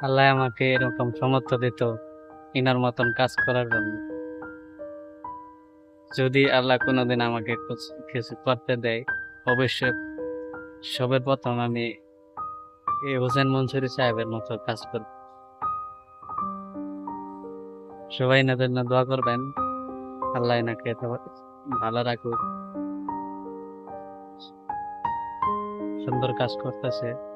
আল্লাহ আমাকে এরকম সমর্থ দিত ইনার মতন কাজ করার জন্য। যদি আল্লাহ কোনোদিন আমাকে কিছু করতে দেয়, অবশ্যই সবার প্রথম আমি এই হোসেন মনসুরি সাহেবের মতো কাজ করব। সবাই এনাদের জন্য দোয়া করবেন, আল্লাহ এনাকে এত ভালো রাখুক। সুন্দর কাজ করতেছে।